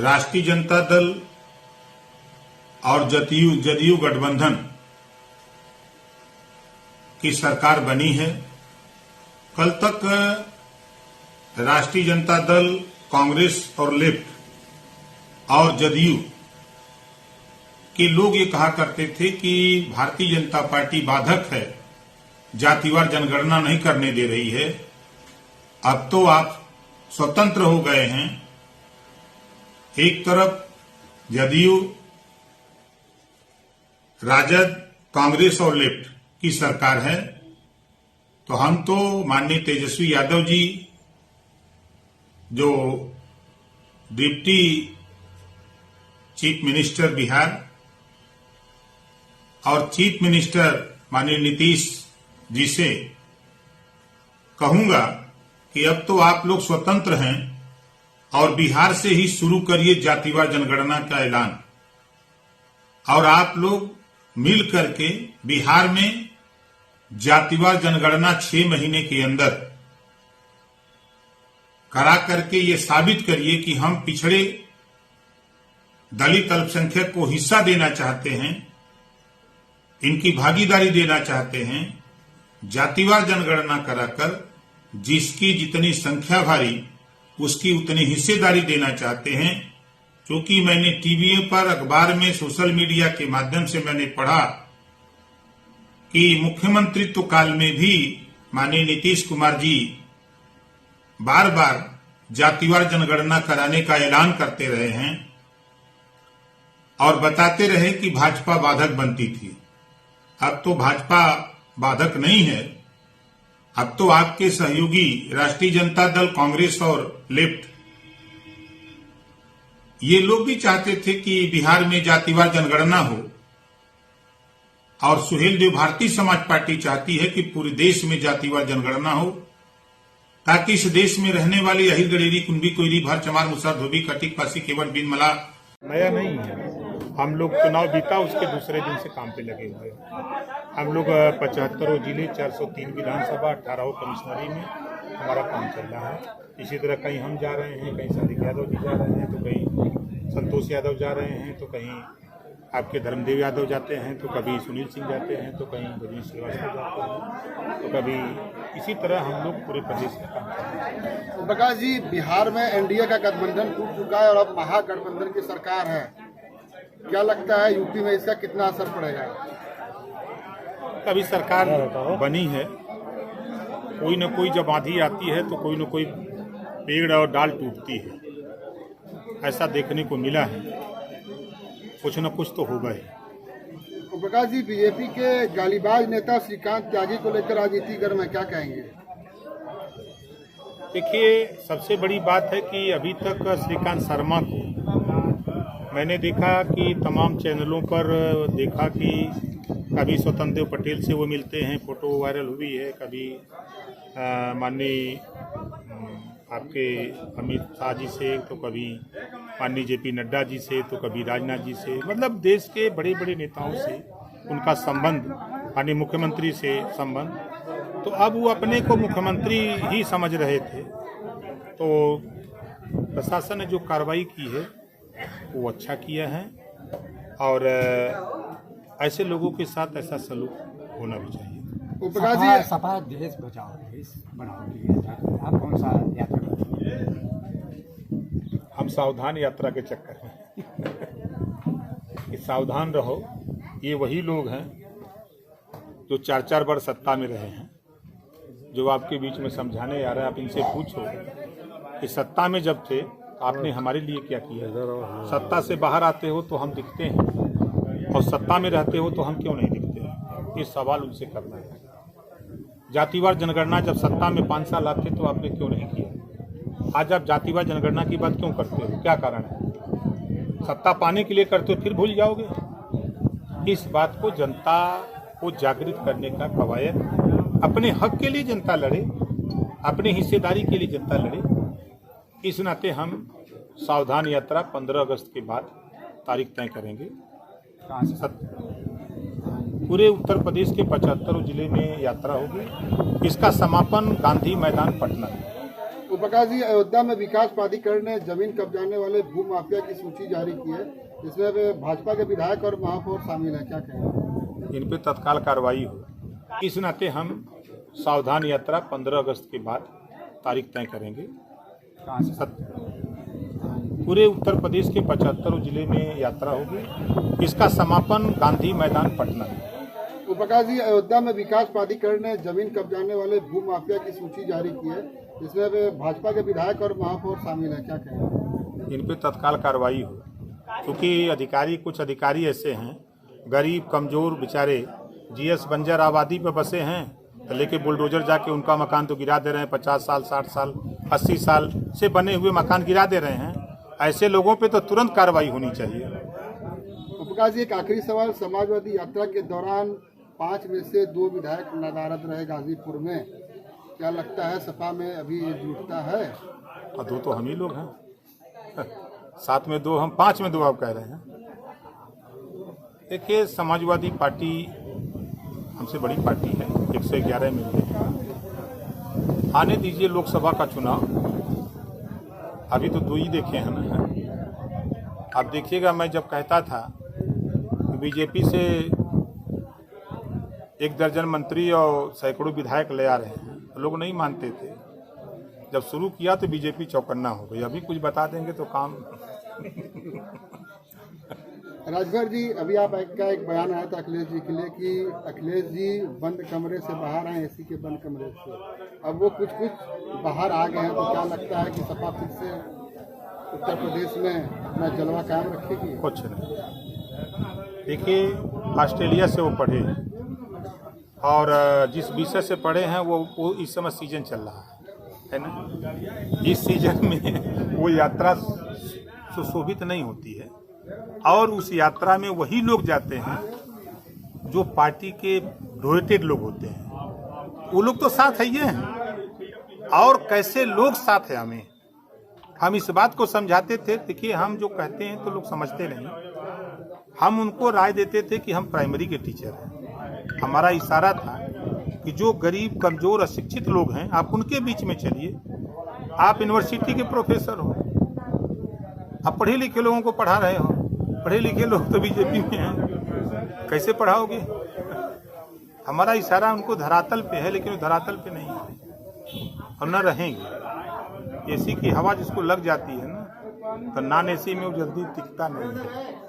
राष्ट्रीय जनता दल और जदयू गठबंधन की सरकार बनी है। कल तक राष्ट्रीय जनता दल, कांग्रेस और लेफ्ट और जदयू के लोग ये कहा करते थे कि भारतीय जनता पार्टी बाधक है, जातिवार जनगणना नहीं करने दे रही है। अब तो आप स्वतंत्र हो गए हैं। एक तरफ जदयू, राजद, कांग्रेस और लेफ्ट की सरकार है, तो हम तो माननीय तेजस्वी यादव जी जो डिप्टी चीफ मिनिस्टर बिहार और चीफ मिनिस्टर माननीय नीतीश जी से कहूंगा कि अब तो आप लोग स्वतंत्र हैं और बिहार से ही शुरू करिए जातिवार जनगणना का ऐलान, और आप लोग मिल करके बिहार में जातिवार जनगणना 6 महीने के अंदर करा करके ये साबित करिए कि हम पिछड़े दलित अल्पसंख्यक को हिस्सा देना चाहते हैं, इनकी भागीदारी देना चाहते हैं। जातिवार जनगणना कराकर जिसकी जितनी संख्या भारी उसकी उतनी हिस्सेदारी देना चाहते हैं। क्योंकि मैंने टीवी पर, अखबार में, सोशल मीडिया के माध्यम से मैंने पढ़ा कि मुख्यमंत्रित्व काल में भी माननीय नीतीश कुमार जी बार बार जातिवार जनगणना कराने का ऐलान करते रहे हैं और बताते रहे कि भाजपा बाधक बनती थी। अब तो भाजपा बाधक नहीं है, अब तो आपके सहयोगी राष्ट्रीय जनता दल, कांग्रेस और लेफ्ट, ये लोग भी चाहते थे कि बिहार में जातिवार जनगणना हो, और सुहेल देव भारतीय समाज पार्टी चाहती है कि पूरे देश में जातिवार जनगणना हो, ताकि इस देश में रहने वाले अहिर, गडेरी, कुंभी, कोयरी, भार, चमार, मुसहर, धोबी, कटिक, पासी, केवट, बिन, मला नया नहीं है। हम लोग चुनाव बीता उसके दूसरे दिन से काम पे लगे हुए हैं। हम लोग 75 जिले, 403 विधानसभा, 18 कमिश्नरी में हमारा काम चल रहा है। इसी तरह कहीं हम जा रहे हैं, कहीं सादिक यादव जी जा रहे हैं, तो कहीं संतोष यादव जा रहे हैं, तो कहीं आपके धर्मदेव यादव जाते हैं, तो कभी सुनील सिंह जाते हैं, तो कहीं रजनीश श्रीवास्तव जाते हैं, तो कभी इसी तरह हम लोग पूरे प्रदेश में काम कर रहे हैं। प्रकाश जी, बिहार में एनडीए का गठबंधन टूट चुका है और अब महागठबंधन की सरकार है। क्या लगता है यूपी में इसका कितना असर पड़ेगा? अभी सरकार बनी है, कोई न कोई जब आंधी आती है तो कोई न कोई पेड़ और डाल टूटती है, ऐसा देखने को मिला है। कुछ न कुछ तो होगा ही। प्रकाश जी, बीजेपी के गालीबाज नेता श्रीकांत त्यागी को लेकर राजनीति गर्म है, क्या कहेंगे? देखिए, सबसे बड़ी बात है कि अभी तक श्रीकांत शर्मा को मैंने देखा कि तमाम चैनलों पर देखा कि कभी स्वतंत्र देव पटेल से वो मिलते हैं, फोटो वायरल हुई है, कभी माननीय आपके अमित शाह जी से, तो कभी माननीय जेपी नड्डा जी से, तो कभी राजनाथ जी से, मतलब देश के बड़े बड़े नेताओं से उनका संबंध, माननीय मुख्यमंत्री से संबंध। तो अब वो अपने को मुख्यमंत्री ही समझ रहे थे। तो प्रशासन ने जो कार्रवाई की है वो अच्छा किया है, और ऐसे लोगों के साथ ऐसा सलूक होना भी चाहिए। सपा देश बचाओ, देश बनाओ, आप कौन सा यात्रा करते हैं? हम सावधान यात्रा के चक्कर में कि सावधान रहो। ये वही लोग हैं जो 4-4 बार सत्ता में रहे हैं, जो आपके बीच में समझाने आ रहे हैं। आप इनसे पूछो कि सत्ता में जब थे आपने हमारे लिए क्या किया? सत्ता से बाहर आते हो तो हम दिखते हैं, और सत्ता में रहते हो तो हम क्यों नहीं दिखते? ये सवाल उनसे करना है। जातिवार जनगणना जब सत्ता में 5 साल आते तो आपने क्यों नहीं किया? आज आप जातिवार जनगणना की बात क्यों करते हो? क्या कारण है? सत्ता पाने के लिए करते हो, फिर भूल जाओगे? इस बात को जनता को जागृत करने का कवायद, अपने हक के लिए जनता लड़े, अपनी हिस्सेदारी के लिए जनता लड़े। इस नाते हम सावधान यात्रा 15 अगस्त के बाद तारीख तय करेंगे। पूरे उत्तर प्रदेश के 75 जिले में यात्रा होगी। इसका समापन गांधी मैदान पटना में। उपकाश जी, अयोध्या में विकास प्राधिकरण ने जमीन कब्जाने वाले भू माफिया की सूची जारी की है। इसमें भाजपा के विधायक और महापौर शामिल है, क्या कहेंगे? इन पे तत्काल कार्रवाई हो। इस नाते हम सावधान यात्रा 15 अगस्त के बाद तारीख तय करेंगे। कहाँ से? पूरे उत्तर प्रदेश के 75 जिले में यात्रा होगी। इसका समापन गांधी मैदान पटना में। उपकाश जी, अयोध्या में विकास प्राधिकरण ने जमीन कब्जाने वाले भू माफिया की सूची जारी की है। इसमें भाजपा के विधायक और महापौर शामिल है, क्या कहेंगे? इन पे तत्काल कार्रवाई हो, क्योंकि कुछ अधिकारी ऐसे हैं, गरीब कमजोर बेचारे जीएस बंजर आबादी पर बसे हैं, तो लेके बुलडोजर जाके उनका मकान तो गिरा दे रहे हैं। 50 साल 60 साल 80 साल से बने हुए मकान गिरा दे रहे हैं। ऐसे लोगों पे तो तुरंत कार्रवाई होनी चाहिए। उपकाश जी, एक आखिरी सवाल। समाजवादी यात्रा के दौरान 5 में से 2 विधायक नदारद रहे गाजीपुर में। क्या लगता है सपा में अभी जुटता है? और 2 तो हम ही लोग हैं, 7 में 2 हम, 5 में 2 आप कह रहे हैं। देखिए, समाजवादी पार्टी हमसे बड़ी पार्टी है, 111 मिलते हैं। आने दीजिए लोकसभा का चुनाव, अभी तो 2 ही देखे हैं ना। आप देखिएगा, मैं जब कहता था कि बीजेपी से 1 दर्जन मंत्री और सैकड़ों विधायक ले आ रहे हैं, तो लोग नहीं मानते थे। जब शुरू किया तो बीजेपी चौकन्ना हो गई। अभी कुछ बता देंगे तो काम। राजभर जी, अभी आप का एक बयान आया था अखिलेश जी के लिए कि अखिलेश जी बंद कमरे से बाहर आए, एसी के बंद कमरे से। अब वो कुछ बाहर आ गए हैं, तो क्या लगता है कि सपा फिर से उत्तर प्रदेश में अपना जलवा कायम रखेगी? कुछ नहीं। देखिए, ऑस्ट्रेलिया से वो पढ़े हैं और जिस विषय से पढ़े हैं वो इस समय सीजन चल रहा है ना। इस सीजन में वो यात्रा सुशोभित नहीं होती है, और उस यात्रा में वही लोग जाते हैं जो पार्टी के रोटेड लोग होते हैं। वो लोग तो साथ है ये हैं, और कैसे लोग साथ है हम इस बात को समझाते थे। देखिए, हम जो कहते हैं तो लोग समझते नहीं। हम उनको राय देते थे कि हम प्राइमरी के टीचर हैं। हमारा इशारा था कि जो गरीब कमजोर अशिक्षित लोग हैं, आप उनके बीच में चलिए। आप यूनिवर्सिटी के प्रोफेसर हो, आप पढ़े लिखे लोगों को पढ़ा रहे हो। पढ़े लिखे लोग तो बीजेपी में हैं, कैसे पढ़ाओगे? हमारा इशारा उनको धरातल पे है, लेकिन वो धरातल पे नहीं है और न रहेंगे। एसी की हवा जिसको लग जाती है ना, तो नॉन एसी में वो जल्दी टिकता नहीं है।